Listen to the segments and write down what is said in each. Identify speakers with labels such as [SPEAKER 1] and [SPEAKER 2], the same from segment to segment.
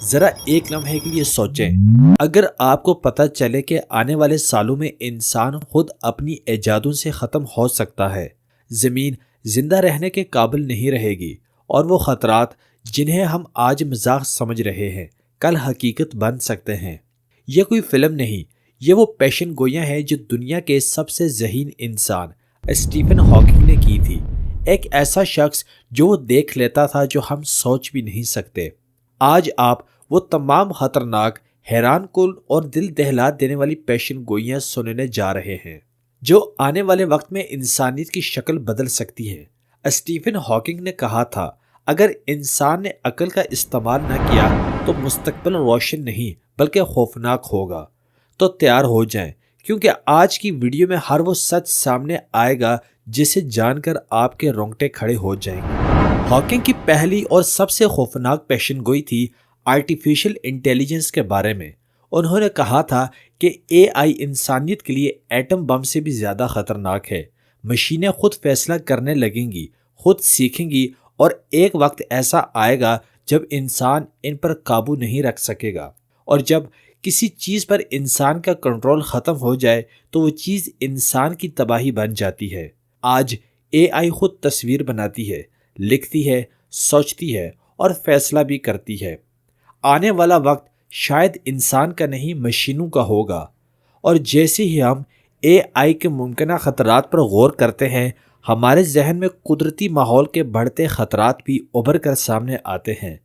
[SPEAKER 1] ذرا ایک لمحے کے لیے سوچیں، اگر آپ کو پتہ چلے کہ آنے والے سالوں میں انسان خود اپنی ایجادوں سے ختم ہو سکتا ہے، زمین زندہ رہنے کے قابل نہیں رہے گی، اور وہ خطرات جنہیں ہم آج مذاق سمجھ رہے ہیں کل حقیقت بن سکتے ہیں۔ یہ کوئی فلم نہیں، یہ وہ پیشن گوئیاں ہیں جو دنیا کے سب سے ذہین انسان اسٹیفن ہاکنگ نے کی تھی، ایک ایسا شخص جو وہ دیکھ لیتا تھا جو ہم سوچ بھی نہیں سکتے۔ آج آپ وہ تمام خطرناک، حیران کن اور دل دہلا دینے والی پیشن گوئیاں سننے جا رہے ہیں جو آنے والے وقت میں انسانیت کی شکل بدل سکتی ہے۔ اسٹیفن ہاکنگ نے کہا تھا، اگر انسان نے عقل کا استعمال نہ کیا تو مستقبل روشن نہیں بلکہ خوفناک ہوگا۔ تو تیار ہو جائیں، کیونکہ آج کی ویڈیو میں ہر وہ سچ سامنے آئے گا جسے جان کر آپ کے رونگٹے کھڑے ہو جائیں گے۔ ہاکنگ کی پہلی اور سب سے خوفناک پیشن گوئی تھی آرٹیفیشل انٹیلیجنس کے بارے میں۔ انہوں نے کہا تھا کہ اے آئی انسانیت کے لیے ایٹم بم سے بھی زیادہ خطرناک ہے۔ مشینیں خود فیصلہ کرنے لگیں گی، خود سیکھیں گی، اور ایک وقت ایسا آئے گا جب انسان ان پر قابو نہیں رکھ سکے گا، اور جب کسی چیز پر انسان کا کنٹرول ختم ہو جائے تو وہ چیز انسان کی تباہی بن جاتی ہے۔ آج اے آئی خود تصویر بناتی ہے، لکھتی ہے، سوچتی ہے اور فیصلہ بھی کرتی ہے۔ آنے والا وقت شاید انسان کا نہیں مشینوں کا ہوگا، اور جیسے ہی ہم اے آئی کے ممکنہ خطرات پر غور کرتے ہیں، ہمارے ذہن میں قدرتی ماحول کے بڑھتے خطرات بھی ابھر کر سامنے آتے ہیں،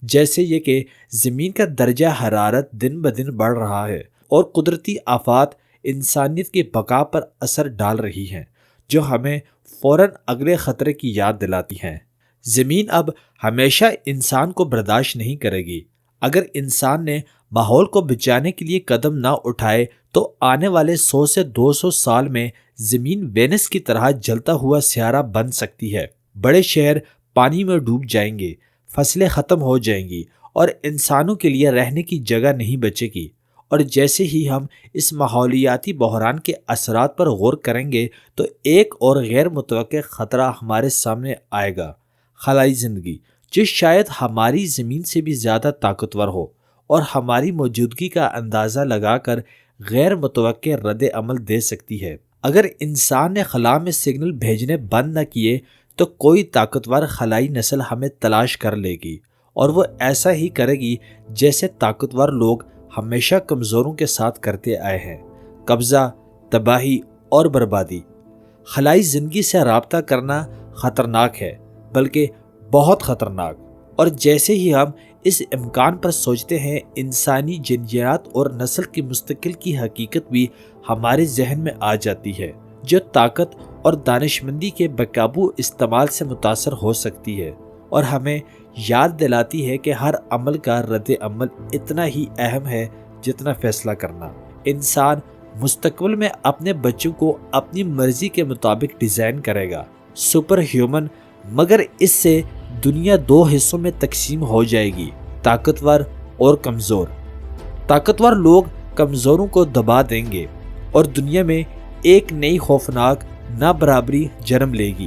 [SPEAKER 1] جیسے یہ کہ زمین کا درجہ حرارت دن بدن بڑھ رہا ہے اور قدرتی آفات انسانیت کی بقا پر اثر ڈال رہی ہیں، جو ہمیں فوراً اگلے خطرے کی یاد دلاتی ہیں۔ زمین اب ہمیشہ انسان کو برداشت نہیں کرے گی۔ اگر انسان نے ماحول کو بچانے کے لیے قدم نہ اٹھائے تو آنے والے 100 سے 200 سال میں زمین وینس کی طرح جلتا ہوا سیارہ بن سکتی ہے۔ بڑے شہر پانی میں ڈوب جائیں گے، فصلیں ختم ہو جائیں گی، اور انسانوں کے لیے رہنے کی جگہ نہیں بچے گی۔ اور جیسے ہی ہم اس ماحولیاتی بحران کے اثرات پر غور کریں گے تو ایک اور غیر متوقع خطرہ ہمارے سامنے آئے گا، خلائی زندگی، جو شاید ہماری زمین سے بھی زیادہ طاقتور ہو اور ہماری موجودگی کا اندازہ لگا کر غیر متوقع رد عمل دے سکتی ہے۔ اگر انسان نے خلا میں سگنل بھیجنے بند نہ کیے تو کوئی طاقتور خلائی نسل ہمیں تلاش کر لے گی، اور وہ ایسا ہی کرے گی جیسے طاقتور لوگ ہمیشہ کمزوروں کے ساتھ کرتے آئے ہیں: قبضہ، تباہی اور بربادی۔ خلائی زندگی سے رابطہ کرنا خطرناک ہے، بلکہ بہت خطرناک، اور جیسے ہی ہم اس امکان پر سوچتے ہیں، انسانی جنجیات اور نسل کی مستقل کی حقیقت بھی ہمارے ذہن میں آ جاتی ہے، جو طاقت اور دانشمندی کے بے قابو استعمال سے متاثر ہو سکتی ہے، اور ہمیں یاد دلاتی ہے کہ ہر عمل کا رد عمل اتنا ہی اہم ہے جتنا فیصلہ کرنا۔ انسان مستقبل میں اپنے بچوں کو اپنی مرضی کے مطابق ڈیزائن کرے گا، سپر ہیومن، مگر اس سے دنیا دو حصوں میں تقسیم ہو جائے گی: طاقتور اور کمزور۔ طاقتور لوگ کمزوروں کو دبا دیں گے، اور دنیا میں ایک نئی خوفناک نابرابری جنم لے گی۔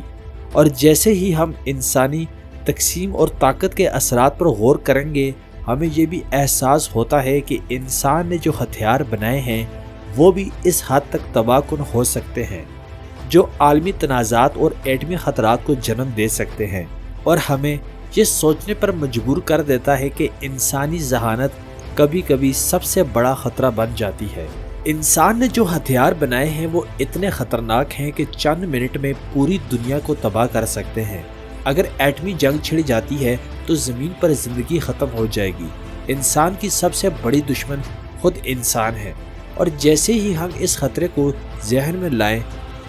[SPEAKER 1] اور جیسے ہی ہم انسانی تقسیم اور طاقت کے اثرات پر غور کریں گے، ہمیں یہ بھی احساس ہوتا ہے کہ انسان نے جو ہتھیار بنائے ہیں وہ بھی اس حد تک تباہ کن ہو سکتے ہیں، جو عالمی تنازعات اور ایٹمی خطرات کو جنم دے سکتے ہیں، اور ہمیں یہ سوچنے پر مجبور کر دیتا ہے کہ انسانی ذہانت کبھی کبھی سب سے بڑا خطرہ بن جاتی ہے۔ انسان نے جو ہتھیار بنائے ہیں وہ اتنے خطرناک ہیں کہ چند منٹ میں پوری دنیا کو تباہ کر سکتے ہیں۔ اگر ایٹمی جنگ چھڑ جاتی ہے تو زمین پر زندگی ختم ہو جائے گی۔ انسان کی سب سے بڑی دشمن خود انسان ہے، اور جیسے ہی ہم اس خطرے کو ذہن میں لائیں،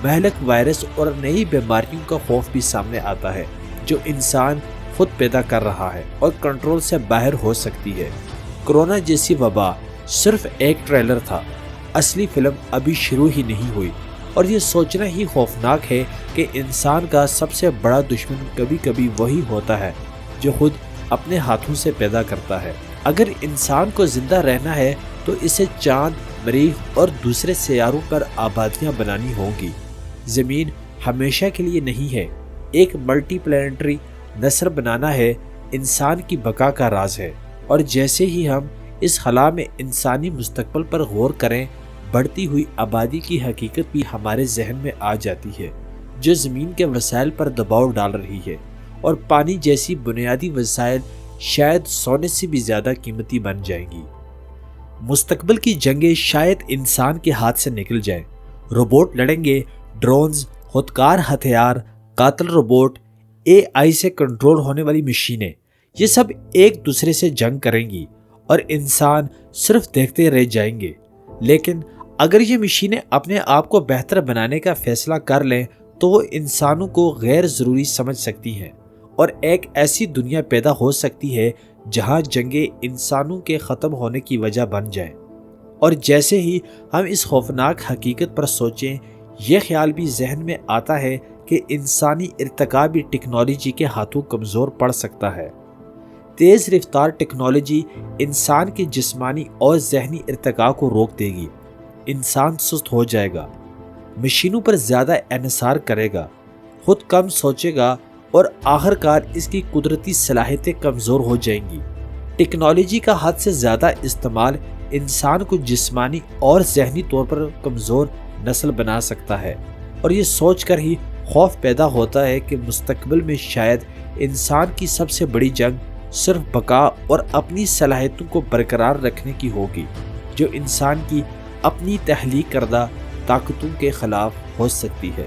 [SPEAKER 1] مہلک وائرس اور نئی بیماریوں کا خوف بھی سامنے آتا ہے جو انسان خود پیدا کر رہا ہے اور کنٹرول سے باہر ہو سکتی ہے۔ کرونا جیسی وبا صرف ایک ٹریلر تھا، اصلی فلم ابھی شروع ہی نہیں ہوئی، اور یہ سوچنا ہی خوفناک ہے کہ انسان کا سب سے بڑا دشمن کبھی کبھی وہی ہوتا ہے جو خود اپنے ہاتھوں سے پیدا کرتا ہے۔ اگر انسان کو زندہ رہنا ہے تو اسے چاند، مریخ اور دوسرے سیاروں پر آبادیاں بنانی ہوں گی۔ زمین ہمیشہ کے لیے نہیں ہے۔ ایک ملٹی پلانٹری نسل بنانا ہے انسان کی بقا کا راز ہے۔ اور جیسے ہی ہم اس خلا میں انسانی مستقبل پر غور کریں، بڑھتی ہوئی آبادی کی حقیقت بھی ہمارے ذہن میں آ جاتی ہے، جو زمین کے وسائل پر دباؤ ڈال رہی ہے، اور پانی جیسی بنیادی وسائل شاید سونے سے بھی زیادہ قیمتی بن جائیں گی۔ مستقبل کی جنگیں شاید انسان کے ہاتھ سے نکل جائیں، روبوٹ لڑیں گے، ڈرونز، خودکار ہتھیار، قاتل روبوٹ، اے آئی سے کنٹرول ہونے والی مشینیں، یہ سب ایک دوسرے سے جنگ کریں گی اور انسان صرف دیکھتے رہ جائیں گے۔ لیکن اگر یہ مشینیں اپنے آپ کو بہتر بنانے کا فیصلہ کر لیں تو وہ انسانوں کو غیر ضروری سمجھ سکتی ہیں، اور ایک ایسی دنیا پیدا ہو سکتی ہے جہاں جنگیں انسانوں کے ختم ہونے کی وجہ بن جائیں۔ اور جیسے ہی ہم اس خوفناک حقیقت پر سوچیں، یہ خیال بھی ذہن میں آتا ہے کہ انسانی ارتقا بھی ٹیکنالوجی کے ہاتھوں کمزور پڑ سکتا ہے۔ تیز رفتار ٹیکنالوجی انسان کے جسمانی اور ذہنی ارتقا کو روک دے گی، انسان سست ہو جائے گا، مشینوں پر زیادہ انحصار کرے گا، خود کم سوچے گا، اور آخر کار اس کی قدرتی صلاحیتیں کمزور ہو جائیں گی۔ ٹیکنالوجی کا حد سے زیادہ استعمال انسان کو جسمانی اور ذہنی طور پر کمزور نسل بنا سکتا ہے، اور یہ سوچ کر ہی خوف پیدا ہوتا ہے کہ مستقبل میں شاید انسان کی سب سے بڑی جنگ صرف بقا اور اپنی صلاحیتوں کو برقرار رکھنے کی ہوگی، جو انسان کی اپنی تخلیق کردہ طاقتوں کے خلاف ہو سکتی ہے۔